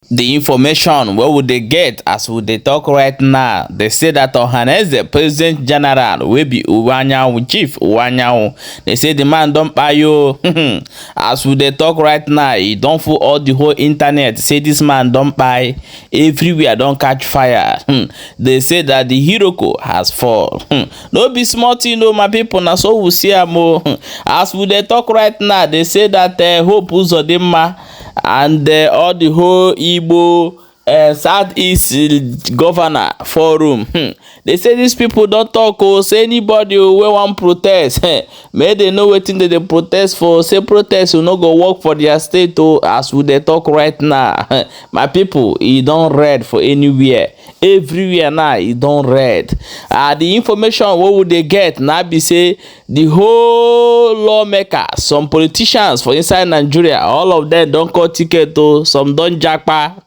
The information where would they get as would they talk right now? They say that Ohanaeze, President General, will be Iwuanyanwu, Chief Iwuanyanwu. They say the man don't buy you. As would they talk right now, he don't fool all the whole internet. Say this man don't buy everywhere, don't catch fire. They say that the Hiroko has fall. No be smart, you know, my people. Now so we see more. As would they talk right now, they say that Hope Uzodimma and all the whole Igbo Southeast Governor Forum. They say these people don't talk. Say anybody who want protest, may they know wetin they protest for. Say protest will not go work for their state. As we they talk right now, my people, e don't read for anywhere. Everywhere now, e don't read. The information what would they get now be say the whole lawmakers, some politicians for inside Nigeria, all of them don't cut ticket to, some don't jackpot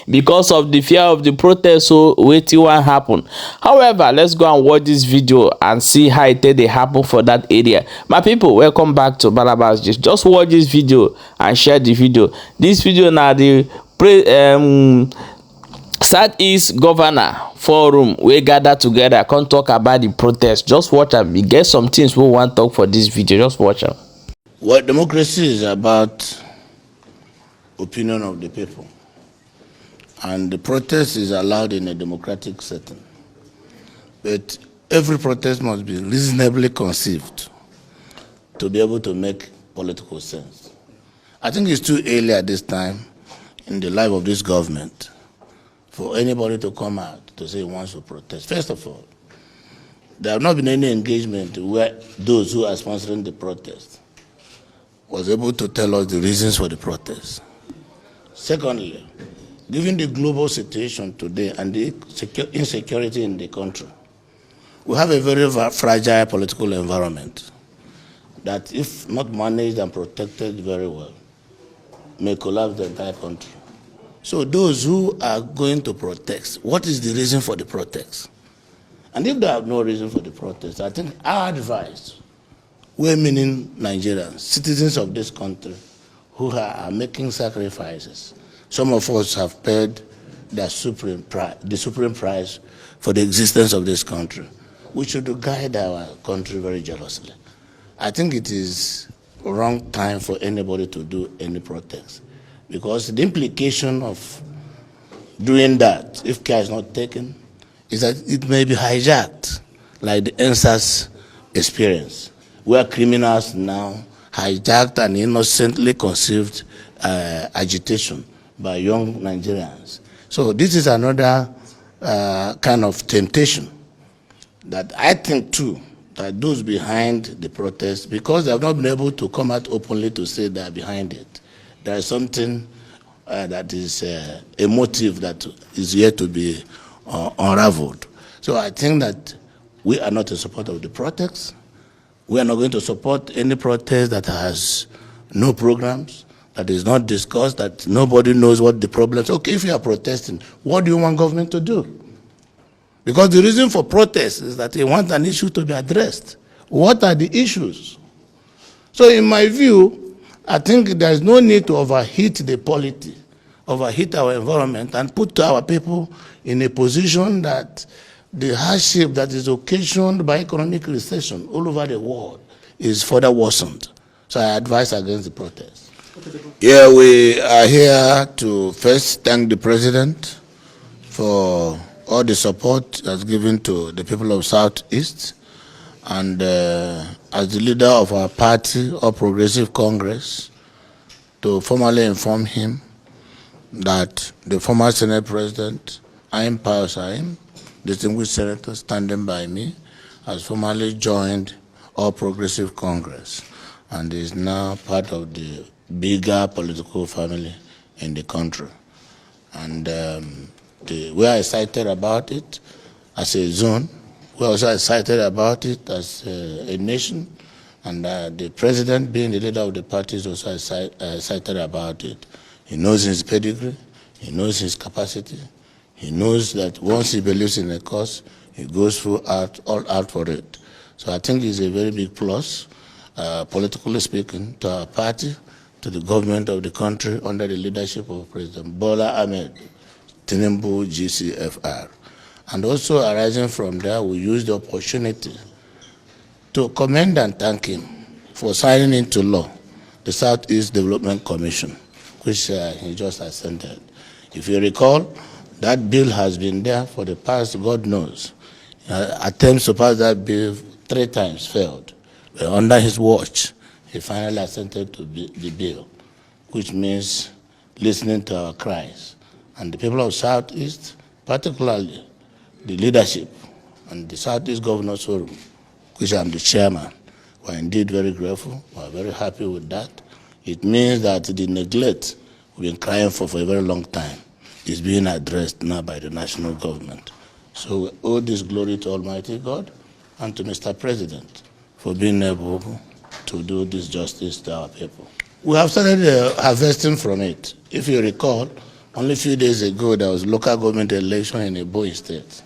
because of the fear of the protest. So wetin wan happen. However, let's go and watch this video and see how it they happen for that area. My people, welcome back to Balabas. Just watch this video and share the video. This video now the Southeast Governor Forum we gather together, can't talk about the protest. Just watch them. We get some things we want to talk for this video. Just watch them. What democracy is about, opinion of the people, and the protest is allowed in a democratic setting. But every protest must be reasonably conceived to be able to make political sense. I think it's too early at this time in the life of this government for anybody to come out to say he wants to protest. First of all, there have not been any engagement where those who are sponsoring the protest was able to tell us the reasons for the protest. Secondly, given the global situation today and the insecurity in the country, we have a very fragile political environment that, if not managed and protected very well, may collapse the entire country. So those who are going to protest, what is the reason for the protest? And if they have no reason for the protest, I think our advice, we're meaning Nigerians, citizens of this country who are making sacrifices. Some of us have paid the supreme price for the existence of this country. We should guide our country very jealously. I think it is a wrong time for anybody to do any protest, because the implication of doing that, if care is not taken, is that it may be hijacked, like the NSAS experience, where criminals now hijacked and innocently conceived agitation by young Nigerians. So this is another kind of temptation that I think too, that those behind the protest, because they have not been able to come out openly to say they are behind it, there is something that is a motive that is yet to be unraveled. So I think that we are not in support of the protest. We are not going to support any protest that has no programs, that is not discussed, that nobody knows what the problems. Okay, if you are protesting, what do you want government to do? Because the reason for protest is that they want an issue to be addressed. What are the issues? So in my view, I think there is no need to overheat the polity, overheat our environment, and put our people in a position that the hardship that is occasioned by economic recession all over the world is further worsened. So I advise against the protest. Yeah, we are here to first thank the President for all the support that's given to the people of Southeast, and as the leader of our party, All Progressive Congress, to formally inform him that the former Senate President, Aim Power Saim, distinguished senator standing by me, has formally joined All Progressive Congress and is now part of the bigger political family in the country. And we are excited about it as a zone. We are also excited about it as a nation. And the president, being the leader of the party, is also excited about it. He knows his pedigree. He knows his capacity. He knows that once he believes in a cause, he goes all out for it. So I think it's a very big plus, politically speaking, to our party, to the government of the country under the leadership of President Bola Ahmed Tinubu GCFR. And also arising from there, we use the opportunity to commend and thank him for signing into law the Southeast Development Commission, which he just assented. If you recall, that bill has been there for the past, God knows. Attempts to pass that bill 3 times failed. But under his watch, he finally assented to the bill, which means listening to our cries. And the people of Southeast, particularly the leadership and the Southeast Governors Forum, which I'm the chairman, we're indeed very grateful. We're very happy with that. It means that the neglect we've been crying for a very long time is being addressed now by the national government. So we owe this glory to Almighty God and to Mr. President for being able to do this justice to our people. We have started harvesting from it. If you recall, only a few days ago there was local government election in Ebonyi State.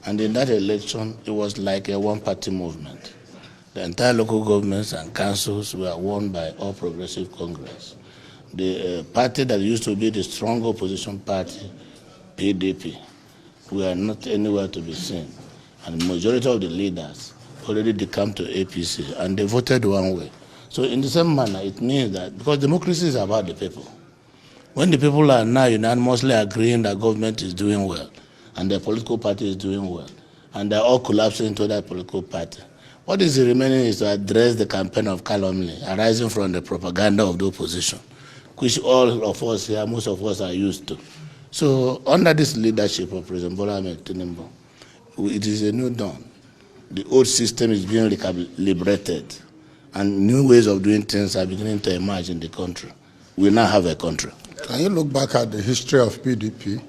And in that election, it was like a one-party movement. The entire local governments and councils were won by All Progressive Congress. The party that used to be the strong opposition party, PDP, were not anywhere to be seen. And the majority of the leaders already decamped to APC, and they voted one way. So in the same manner, it means that, because democracy is about the people. When the people are now unanimously agreeing that government is doing well, and the political party is doing well, and they're all collapsing into that political party, what is remaining is to address the campaign of calumny arising from the propaganda of the opposition, which all of us here, most of us are used to. So under this leadership of President Bola Ahmed Tinubu, it is a new dawn. The old system is being recalibrated, and new ways of doing things are beginning to emerge in the country. We now have a country. Can you look back at the history of PDP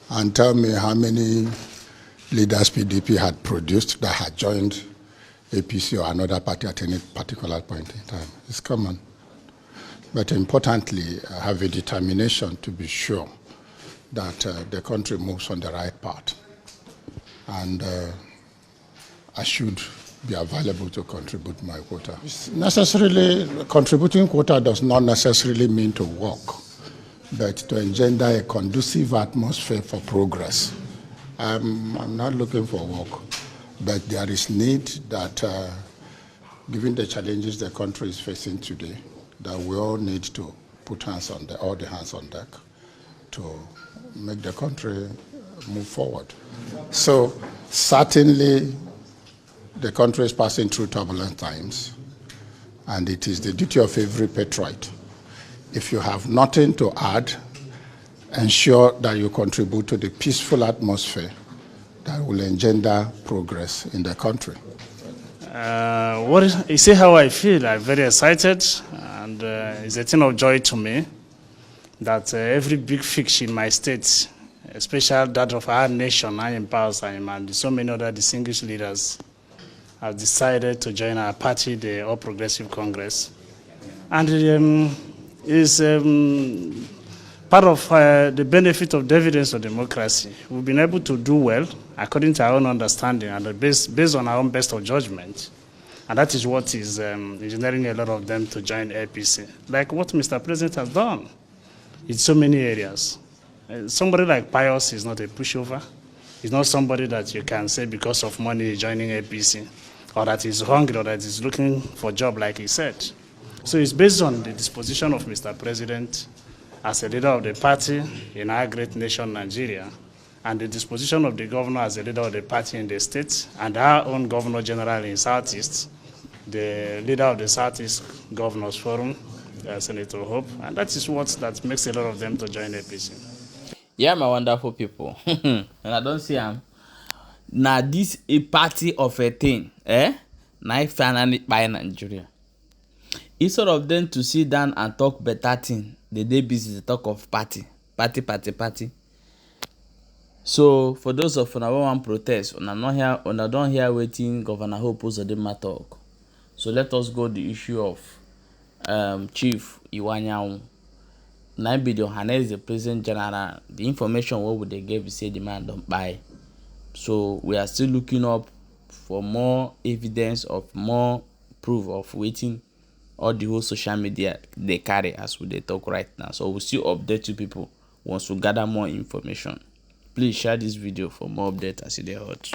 and tell me how many leaders PDP had produced that had joined APC or another party at any particular point in time? It's common. But importantly, have a determination to be sure that the country moves on the right path. And I should be available to contribute my quota. Contributing quota does not necessarily mean to work, but to engender a conducive atmosphere for progress. I'm not looking for work, but there is need that, given the challenges the country is facing today, that we all need to put all the hands on deck to make the country move forward. So certainly the country is passing through turbulent times, and it is the duty of every patriot. If you have nothing to add, ensure that you contribute to the peaceful atmosphere that will engender progress in the country. You see how I feel? I'm very excited, and it's a thing of joy to me that every big fix in my state, especially that of our nation, I am and so many other distinguished leaders, have decided to join our party, the All Progressive Congress. And is part of the benefit of dividends of democracy. We've been able to do well according to our own understanding and based on our own best of judgment. And that is what is engineering a lot of them to join APC, like what Mr. President has done in so many areas. Somebody like Pius is not a pushover. He's not somebody that you can say because of money joining APC, or that is hungry, or that is looking for a job, like he said. So it's based on the disposition of Mr. President as a leader of the party in our great nation, Nigeria, and the disposition of the governor as a leader of the party in the state, and our own Governor General in Southeast, the leader of the Southeast Governors Forum, Senator Hope, and that is that makes a lot of them to join APC. Yeah, my wonderful people. And I don't see him. Now this a party of a thing, now I finally buy Nigeria. Instead of them to sit down and talk better thing, they busy to talk of party. So for those of una want protest, una don't hear waiting Governor Hope Uzodinma talk. So let us go the issue of Chief Iwuanyanwu. Now be the Ohanaeze the President General. The information what would they give say the man don't buy. So we are still looking up for more evidence of more proof of waiting all the whole social media they carry as we dey talk right now. So we'll still update you people once we gather more information. Please share this video for more updates as e dey hot.